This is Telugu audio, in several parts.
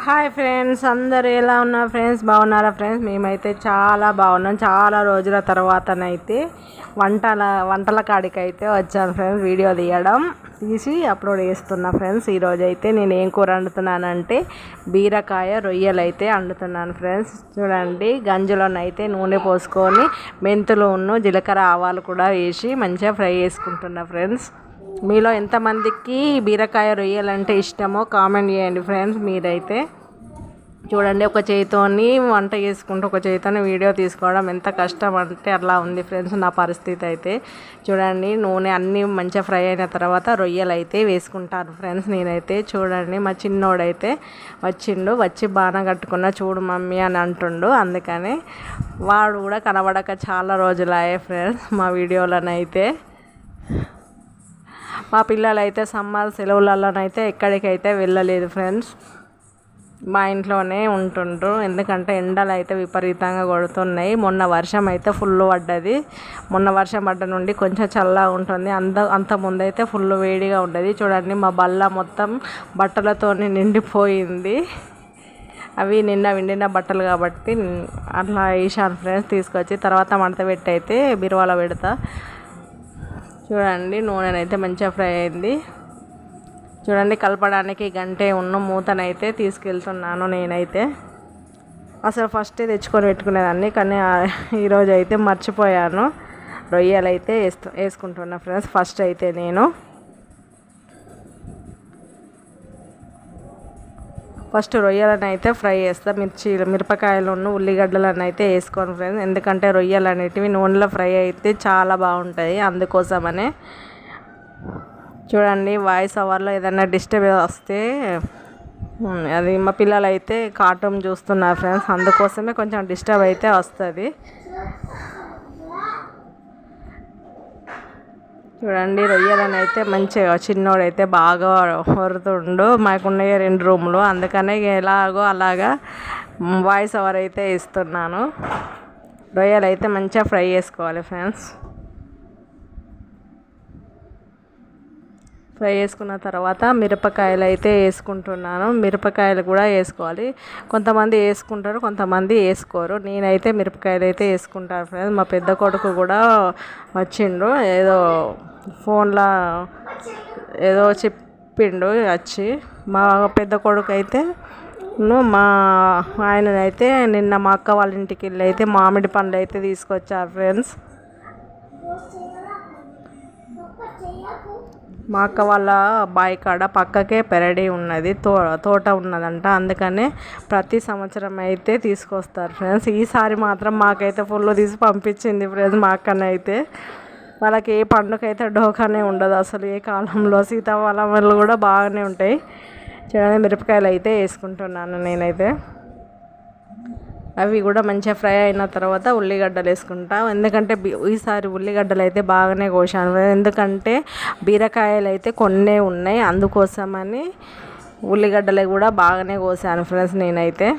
హాయ్ ఫ్రెండ్స్, అందరు ఎలా ఉన్నారు ఫ్రెండ్స్? బాగున్నారా ఫ్రెండ్స్? మేమైతే చాలా బాగున్నాం. చాలా రోజుల తర్వాతనైతే వంటల కాడికి అయితే వచ్చాను ఫ్రెండ్స్. వీడియో తీసి అప్లోడ్ చేస్తున్నా ఫ్రెండ్స్. ఈరోజు అయితే నేను ఏం కూర వండుతున్నానంటే బీరకాయ రొయ్యలు అయితే వండుతున్నాను ఫ్రెండ్స్. చూడండి, గంజులోనైతే నూనె పోసుకొని మెంతులు జీలకర్ర ఆవాలు కూడా వేసి మంచిగా ఫ్రై చేసుకుంటున్నా ఫ్రెండ్స్. మీలో ఎంతమందికి బీరకాయ రొయ్యలంటే ఇష్టమో కామెంట్ చేయండి ఫ్రెండ్స్. మీరైతే చూడండి, ఒక చేతితోని వంట చేసుకుంటూ ఒక చేతితోని వీడియో తీసుకోవడం ఎంత కష్టం అంటే అలా ఉంది ఫ్రెండ్స్ నా పరిస్థితి అయితే. చూడండి, నూనె అన్నీ మంచిగా ఫ్రై అయిన తర్వాత రొయ్యలు అయితే వేసుకుంటాను ఫ్రెండ్స్. నేనైతే చూడండి, మా చిన్నోడైతే వచ్చి బాగా కట్టుకున్న చూడు మమ్మీ అని అంటుండు. అందుకని వాడు కూడా కనబడక చాలా రోజులయ్యాయి ఫ్రెండ్స్ మా వీడియోలనైతే. మా పిల్లలు అయితే సమ్మర్ సెలవులలోనైతే ఎక్కడికైతే వెళ్ళలేదు ఫ్రెండ్స్. మా ఇంట్లోనే ఉంటుండ్రు. ఎందుకంటే ఎండలు అయితే విపరీతంగా కొడుతున్నాయి. మొన్న వర్షం అయితే ఫుల్ పడ్డది. మొన్న వర్షం పడ్డ నుండి కొంచెం చల్లగా ఉంటుంది. అంత ముందైతే ఫుల్ వేడిగా ఉండేది. చూడండి, మా బల్ల మొత్తం బట్టలతో నిండిపోయింది. అవి నిన్న విండిన బట్టలు కాబట్టి అట్లా వేసాను ఫ్రెండ్స్. తీసుకొచ్చి తర్వాత మడత పెట్టి అయితే బీరువాలో పెడతా. చూడండి, నూనెనైతే మంచిగా ఫ్రై అయింది. చూడండి, కలపడానికి గంటే మూతనైతే తీసుకెళ్తున్నాను నేనైతే. అసలు ఫస్ట్ తెచ్చుకొని పెట్టుకునేదాన్ని, కానీ ఈరోజు అయితే మర్చిపోయాను. రొయ్యలు అయితే వేసుకుంటున్నా ఫ్రెండ్స్. ఫస్ట్ అయితే నేను రొయ్యలను అయితే ఫ్రై చేస్తా. మిరపకాయలను ఉల్లిగడ్డలను అయితే వేసుకోను ఫ్రెండ్స్. ఎందుకంటే రొయ్యలు అనేటివి నూనెలో ఫ్రై అయితే చాలా బాగుంటాయి. అందుకోసమనే చూడండి, వాయిస్ ఓవర్లో ఏదైనా డిస్టర్బ్ వస్తే అది మా పిల్లలు అయితే కార్టూన్ చూస్తున్నారు ఫ్రెండ్స్. అందుకోసమే కొంచెం డిస్టర్బ్ అయితే వస్తుంది. చూడండి, రొయ్యలను అయితే మంచిగా చిన్నోడైతే బాగా వరుతుండు. మాకున్నాయి 2 రూములు, అందుకనే ఎలాగో అలాగా వాయిస్ ఓవర్ అయితే ఇస్తున్నాను. రొయ్యలు అయితే మంచిగా ఫ్రై చేసుకోవాలి ఫ్రెండ్స్. ఫ్రై చేసుకున్న తర్వాత మిరపకాయలు అయితే వేసుకుంటున్నాను. మిరపకాయలు కూడా వేసుకోవాలి. కొంతమంది వేసుకుంటారు, కొంతమంది వేసుకోరు. నేనైతే మిరపకాయలు అయితే వేసుకుంటాను ఫ్రెండ్స్. మా పెద్ద కొడుకు కూడా వచ్చిండు. ఏదో ఫోన్లో ఏదో చెప్పిండు వచ్చి. మా పెద్ద కొడుకు అయితే మా ఆయననైతే నిన్న మా అక్క వాళ్ళ ఇంటికి వెళ్ళి అయితే మామిడి పండ్లు అయితే తీసుకొచ్చారు ఫ్రెండ్స్. మా అక్క వాళ్ళ బావి కాడ పక్కకే పెరడి ఉన్నది, తోట ఉన్నదంట. అందుకనే ప్రతి సంవత్సరం అయితే తీసుకొస్తారు ఫ్రెండ్స్. ఈసారి మాత్రం మాకైతే ఫుల్ తీసి పంపించింది ఫ్రెండ్స్. మా అక్కనైతే వాళ్ళకి ఏ పండుగైతే డోకానే ఉండదు అసలు. ఏ కాలంలో సీతాఫలాలు కూడా బాగానే ఉంటాయి. చూడండి, మిరపకాయలు అయితే వేసుకుంటున్నాను నేనైతే. అవి కూడా మంచిగా ఫ్రై అయిన తర్వాత ఉల్లిగడ్డలు వేసుకుంటా. ఎందుకంటే ఈసారి ఉల్లిగడ్డలు అయితే బాగానే కోసాను. ఎందుకంటే బీరకాయలు అయితే కొన్నే ఉన్నాయి, అందుకోసమని ఉల్లిగడ్డలు కూడా బాగానే కోసాను ఫ్రెండ్స్. నేనైతే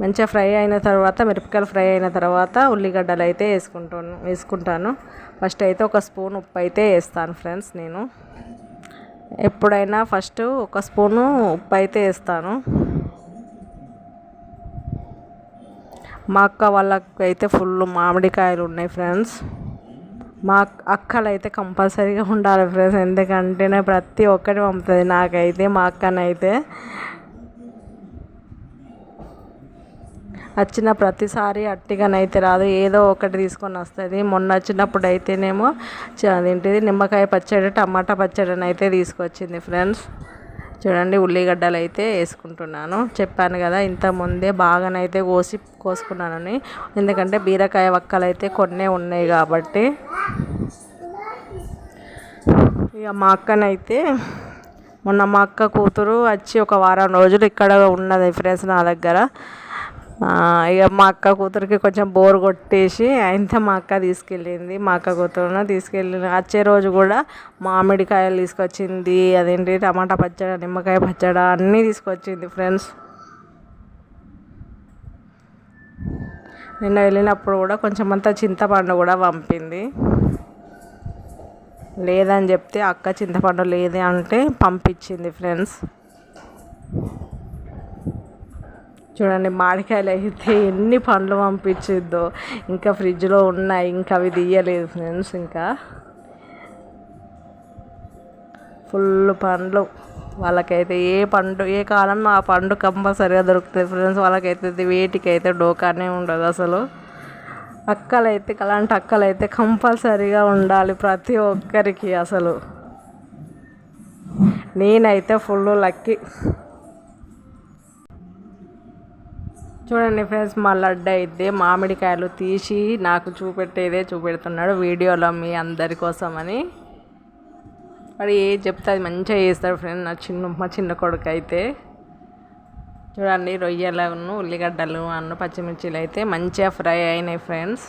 మంచిగా ఫ్రై అయిన తర్వాత మిరపకాయలు ఫ్రై అయిన తర్వాత ఉల్లిగడ్డలు అయితే వేసుకుంటాను. ఫస్ట్ అయితే 1 స్పూన్ ఉప్పు అయితే వేస్తాను ఫ్రెండ్స్. నేను ఎప్పుడైనా ఫస్ట్ 1 స్పూను ఉప్పు అయితే వేస్తాను. మా అక్క వాళ్ళకి అయితే ఫుల్ మామిడికాయలు ఉన్నాయి ఫ్రెండ్స్. మా అక్కలు అయితే కంపల్సరీగా ఉండాలి ఫ్రెండ్స్. ఎందుకంటే ప్రతి ఒక్కటి పంపుతుంది నాకైతే. మా అక్కనైతే వచ్చిన ప్రతిసారి అట్టిగానైతే రాదు, ఏదో ఒకటి తీసుకొని వస్తుంది. మొన్న వచ్చినప్పుడు అయితేనేమో అదేంటిది నిమ్మకాయ పచ్చడి, టమాటా పచ్చడిని అయితే తీసుకొచ్చింది ఫ్రెండ్స్. చూడండి, ఉల్లిగడ్డలు అయితే వేసుకుంటున్నాను. చెప్పాను కదా ఇంతకుముందే బాగానైతే కోసుకున్నానని. ఎందుకంటే బీరకాయ వక్కలు అయితే కొన్నే ఉన్నాయి కాబట్టి. ఇక మా అక్కనైతే మొన్న మా అక్క కూతురు వచ్చి 1 వారం రోజులు ఇక్కడ ఉన్నది ఫ్రెండ్స్ నా దగ్గర. ఇక మా అక్క కూతురికి కొంచెం బోర్ కొట్టేసి అయితే మా అక్క తీసుకెళ్ళింది. మా అక్క కూతురును వచ్చే రోజు కూడా మామిడికాయలు తీసుకొచ్చింది. అదేంటి టమాటా పచ్చడి, నిమ్మకాయ పచ్చడి అన్నీ తీసుకొచ్చింది ఫ్రెండ్స్. నిన్న వెళ్ళినప్పుడు కూడా కొంచెం అంతా చింతపండు కూడా పంపింది. లేదని చెప్తే అక్క చింతపండు లేదే అంటే పంపించింది ఫ్రెండ్స్. చూడండి మామిడికాయలు అయితే ఎన్ని పండ్లు పంపించిద్దో. ఇంకా ఫ్రిడ్జ్లో ఉన్నాయి, ఇంకా అవి తీయలేదు ఫ్రెండ్స్. ఇంకా ఫుల్ పండ్లు. వాళ్ళకైతే ఏ కాలం ఆ పండు కంపల్సరిగా దొరుకుతుంది ఫ్రెండ్స్. వాళ్ళకైతే వేటికైతే డోకానే ఉండదు అసలు. అక్కలైతే అలాంటి అక్కలైతే కంపల్సరీగా ఉండాలి ప్రతి ఒక్కరికి అసలు. నేనైతే ఫుల్ లక్కీ. చూడండి ఫ్రెండ్స్, మా లడ్డు అయితే మామిడికాయలు తీసి నాకు చూపెడుతున్నాడు వీడియోలో మీ అందరి కోసమని. వాడు ఏది చెప్తే అది మంచిగా చేస్తాడు ఫ్రెండ్స్. మా చిన్న కొడుకు అయితే చూడండి రొయ్యలను, ఉల్లిగడ్డలు పచ్చిమిర్చిలు అయితే మంచిగా ఫ్రై అయినాయి ఫ్రెండ్స్.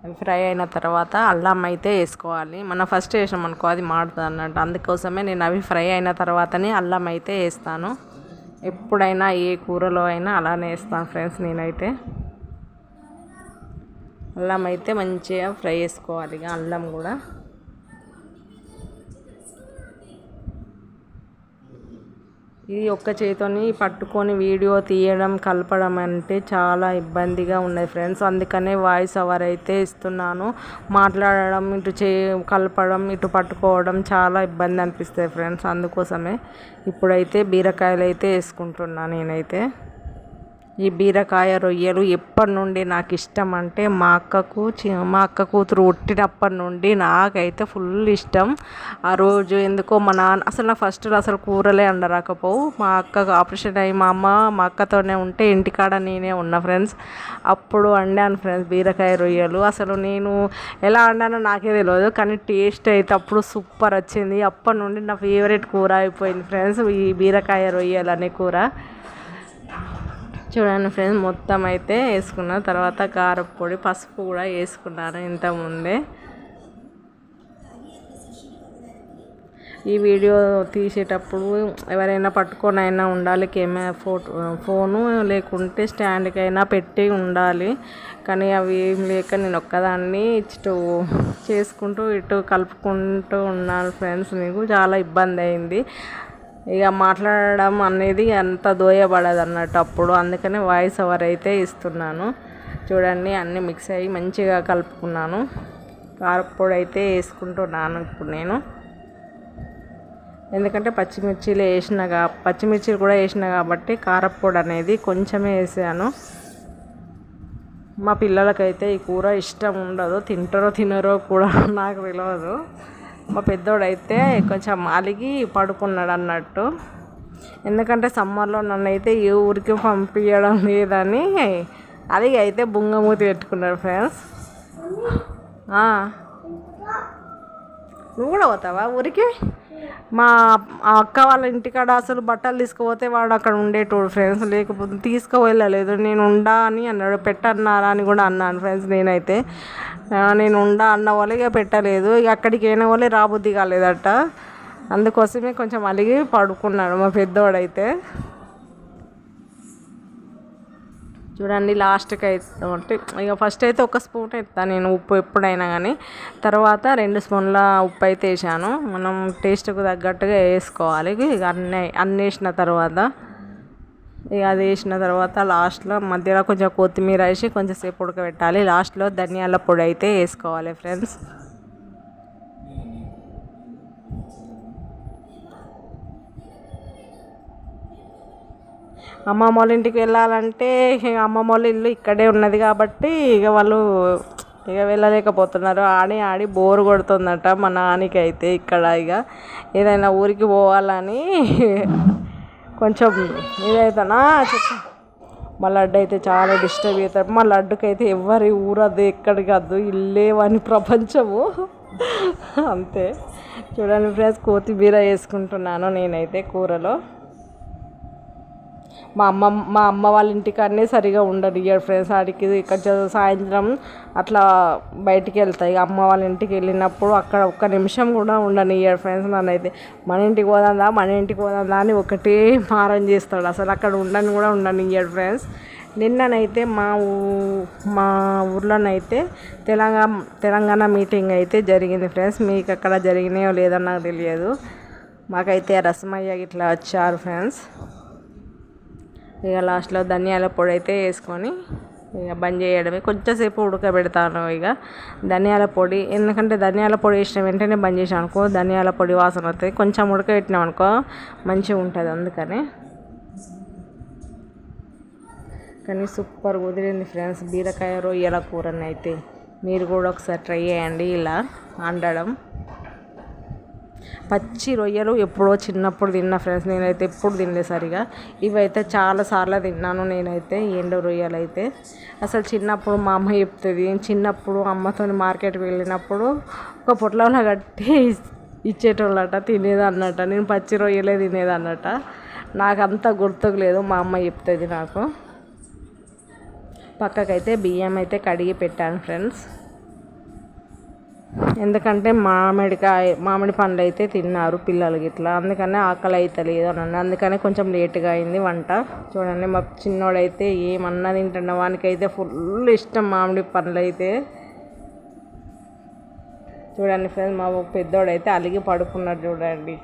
అవి ఫ్రై అయిన తర్వాత అల్లం అయితే వేసుకోవాలి. మనం ఫస్ట్ వేసాం అనుకో అది మాడుతుంది అన్నట్టు. అందుకోసమే నేను అవి ఫ్రై అయిన తర్వాతనే అల్లం అయితే వేస్తాను. ఎప్పుడైనా ఏ కూరలో అయినా అలానే వేస్తాను ఫ్రెండ్స్. నేనైతే అల్లం అయితే మంచిగా ఫ్రై చేసుకోవాలి. ఇక అల్లం కూడా ఇది ఒక్క చేతిని పట్టుకొని వీడియో తీయడం కలపడం అంటే చాలా ఇబ్బందిగా ఉన్నది ఫ్రెండ్స్. అందుకనే వాయిస్ ఓవర్ అయితే ఇస్తున్నాను. మాట్లాడడం, ఇటు కలపడం, ఇటు పట్టుకోవడం చాలా ఇబ్బంది అనిపిస్తుంది ఫ్రెండ్స్. అందుకోసమే ఇప్పుడైతే బీరకాయలు అయితే వేసుకుంటున్నాను నేనైతే. ఈ బీరకాయ రొయ్యలు ఎప్పటి నుండి నాకు ఇష్టం అంటే మా అక్క కూతురు పుట్టినప్పటి నుండి నాకైతే ఫుల్ ఇష్టం. ఆ రోజు ఎందుకో మా నాన్న అసలు నాకు ఫస్ట్ అసలు కూరలే అండరాకపోవు. మా అక్కకు ఆపరేషన్ అయ్యి మా అక్కతోనే ఉంటే ఇంటికాడ నేనే ఉన్నా ఫ్రెండ్స్. అప్పుడు వండాను ఫ్రెండ్స్ బీరకాయ రొయ్యలు. అసలు నేను ఎలా వండానో నాకే తెలియదు, కానీ టేస్ట్ అయితే అప్పుడు సూపర్ వచ్చింది. అప్పటి నుండి నా ఫేవరెట్ కూర అయిపోయింది ఫ్రెండ్స్ ఈ బీరకాయ రొయ్యలు అనే కూర. చూడండి ఫ్రెండ్స్, మొత్తం అయితే వేసుకున్న తర్వాత కారపొడి, పసుపు కూడా వేసుకున్నాను ఇంతకుముందే. ఈ వీడియో తీసేటప్పుడు ఎవరైనా పట్టుకొని అయినా ఉండాలి, ఫోను లేకుంటే స్టాండ్కి అయినా పెట్టి ఉండాలి. కానీ అవి ఏం లేక నేను ఒక్కదాన్ని ఇటు చేసుకుంటూ ఇటు కలుపుకుంటూ ఉన్నాను ఫ్రెండ్స్. మీకు చాలా ఇబ్బంది అయింది ఇక మాట్లాడడం అనేది అంత దోయబడదు అన్నట్టు అప్పుడు. అందుకనే వాయిస్ ఓవర్ అయితే ఇస్తున్నాను. చూడండి అన్నీ మిక్స్ అయ్యి మంచిగా కలుపుకున్నాను. కారపొడి అయితే వేసుకుంటున్నాను ఇప్పుడు నేను. ఎందుకంటే పచ్చిమిర్చిలు కూడా వేసిన కాబట్టి కారపొడి అనేది కొంచెమే వేసాను. మా పిల్లలకైతే ఈ కూర ఇష్టం ఉండదు, తింటారో తినరో కూడా నాకు తెలియదు. మా పెద్దోడైతే కొంచెం అలిగి పడుకున్నాడు అన్నట్టు. ఎందుకంటే సమ్మర్లో నన్ను అయితే ఏ ఊరికి పంపించడం లేదని అలిగి అయితే బుంగమూతి పెట్టుకున్నాడు ఫ్రెండ్స్. నువ్వు కూడా పోతావా ఊరికి? మా అక్క వాళ్ళ ఇంటికాడ అసలు బట్టలు తీసుకుపోతే వాడు అక్కడ ఉండేటోడు ఫ్రెండ్స్. లేకపోతే తీసుకువెళ్ళలేదు. నేను ఉండా అని అన్నాడు. పెట్టన్నారా అని కూడా అన్నాను ఫ్రెండ్స్. నేను ఉండా అన్న వాళ్ళే పెట్టలేదు. ఇక అక్కడికి అయిన వాళ్ళే రాబుద్ది కాలేదట. అందుకోసమే కొంచెం అలిగి పడుకున్నాడు మా పెద్దోడైతే. చూడండి లాస్ట్కి అయితే ఇక ఫస్ట్ అయితే ఒక స్పూన్ వేస్తాను నేను ఉప్పు ఎప్పుడైనా కానీ. తర్వాత 2 స్పూన్ల ఉప్పు అయితే వేసాను. మనం టేస్ట్కు తగ్గట్టుగా వేసుకోవాలి. ఇక అన్నీ వేసిన తర్వాత ఇక అది వేసిన తర్వాత లాస్ట్లో మధ్యలో కొంచెం కొత్తిమీర వేసి కొంచెంసేపు ఉడకబెట్టాలి. లాస్ట్లో ధనియాల పొడి అయితే వేసుకోవాలి ఫ్రెండ్స్. అమ్మమ్మ వాళ్ళ ఇంటికి వెళ్ళాలంటే అమ్మమ్మ వాళ్ళ ఇల్లు ఇక్కడే ఉన్నది కాబట్టి ఇక వాళ్ళు వెళ్ళలేకపోతున్నారు. ఆడి బోరు కొడుతుందట మా నాన్నకి అయితే ఇక్కడ. ఇక ఏదైనా ఊరికి పోవాలని కొంచెం ఇదైతేనా మా లడ్డు అయితే చాలా డిస్టర్బ్ అవుతాడు. మా లడ్డుకైతే ఎవరి ఊరదు ఎక్కడికి వద్దు, ఇల్లే వాని ప్రపంచము అంతే. చూడండి ఫ్రెండ్స్, కొత్తిమీర వేసుకుంటున్నాను నేనైతే కూరలో. మా అమ్మ వాళ్ళ ఇంటికాడనే సరిగా ఉండదు ఇయర్ ఫ్రెండ్స్. ఆడికి కొంచెం సాయంత్రం అట్లా బయటికి వెళ్తాయి. అమ్మ వాళ్ళ ఇంటికి వెళ్ళినప్పుడు అక్కడ ఒక్క నిమిషం కూడా ఉండను ఇయర్ ఫ్రెండ్స్. నన్నైతే మన ఇంటికి పోదా అని ఒకటే మారం చేస్తాడు. అసలు అక్కడ ఉండను ఇయర్ ఫ్రెండ్స్. నిన్ననైతే మా ఊర్లోనైతే తెలంగాణ మీటింగ్ అయితే జరిగింది ఫ్రెండ్స్. మీకు అక్కడ జరిగినాయో లేదో నాకు తెలియదు. మాకైతే రసమయ్య ఇట్లా వచ్చారు ఫ్రెండ్స్. ఇక లాస్ట్లో ధనియాల పొడి అయితే వేసుకొని ఇక బంద్ చేయడమే. కొంచెంసేపు ఉడకబెడతాను ఇక ధనియాల పొడి, ఎందుకంటే ధనియాల పొడి వేసిన వెంటనే బంద్ చేసాం అనుకో ధనియాల పొడి వాసన వస్తుంది. కొంచెం ఉడకబెట్టినాం అనుకో మంచిగా ఉంటుంది. అందుకని కానీ సూపర్ కుదిరింది ఫ్రెండ్స్ బీరకాయ రొయ్యల కూరని అయితే. మీరు కూడా ఒకసారి ట్రై చేయండి ఇలా వండడం. పచ్చి రొయ్యలు ఎప్పుడో చిన్నప్పుడు తిన్నా ఫ్రెండ్స్. నేనైతే ఎప్పుడు తినలేదు సరిగా. ఇవైతే చాలాసార్లు తిన్నాను నేనైతే ఎండు రొయ్యలు అయితే. అసలు చిన్నప్పుడు మా అమ్మ చెప్తుంది, చిన్నప్పుడు అమ్మతో మార్కెట్కి వెళ్ళినప్పుడు ఒక పొట్లంలో కట్టి ఇచ్చేటోళ్ళట, తినేదన్నట. నేను పచ్చి రొయ్యలే తినేదన్నట. నాకు అంత గుర్తుకు లేదు, మా అమ్మ చెప్తుంది నాకు. పక్కకైతే బియ్యం అయితే కడిగి పెట్టాను ఫ్రెండ్స్. ఎందుకంటే మామిడి పండ్లు అయితే తిన్నారు పిల్లలకి ఇట్లా, అందుకనే ఆకలి అయితే లేదు అని అందుకనే కొంచెం లేట్గా అయింది వంట. చూడండి మా చిన్నోడైతే ఏమన్నా తింటున్న వానికైతే ఫుల్ ఇష్టం మామిడి పండ్లు అయితే. చూడండి ఫ్రెండ్స్ మా పెద్దోడైతే అలిగి పడుకున్నాడు చూడండి.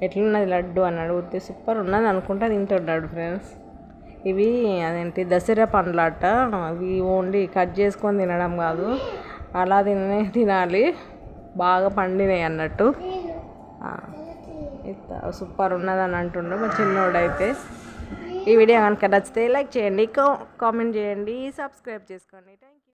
ఎట్లున్నది లడ్డు అని అడిగితే సూపర్ ఉన్నది అనుకుంటా తింటున్నాడు ఫ్రెండ్స్. ఇవి అదేంటి దసరా పండ్లట. అవి ఓన్లీ కట్ చేసుకొని తినడం కాదు, అలా తినాలి, బాగా పండినాయి అన్నట్టు. సూపర్ ఉన్నదని అంటుండే మా చిన్నోడైతే. ఈ వీడియో కనుక నచ్చితే లైక్ చేయండి, కామెంట్ చేయండి, సబ్స్క్రైబ్ చేసుకోండి. Thank you.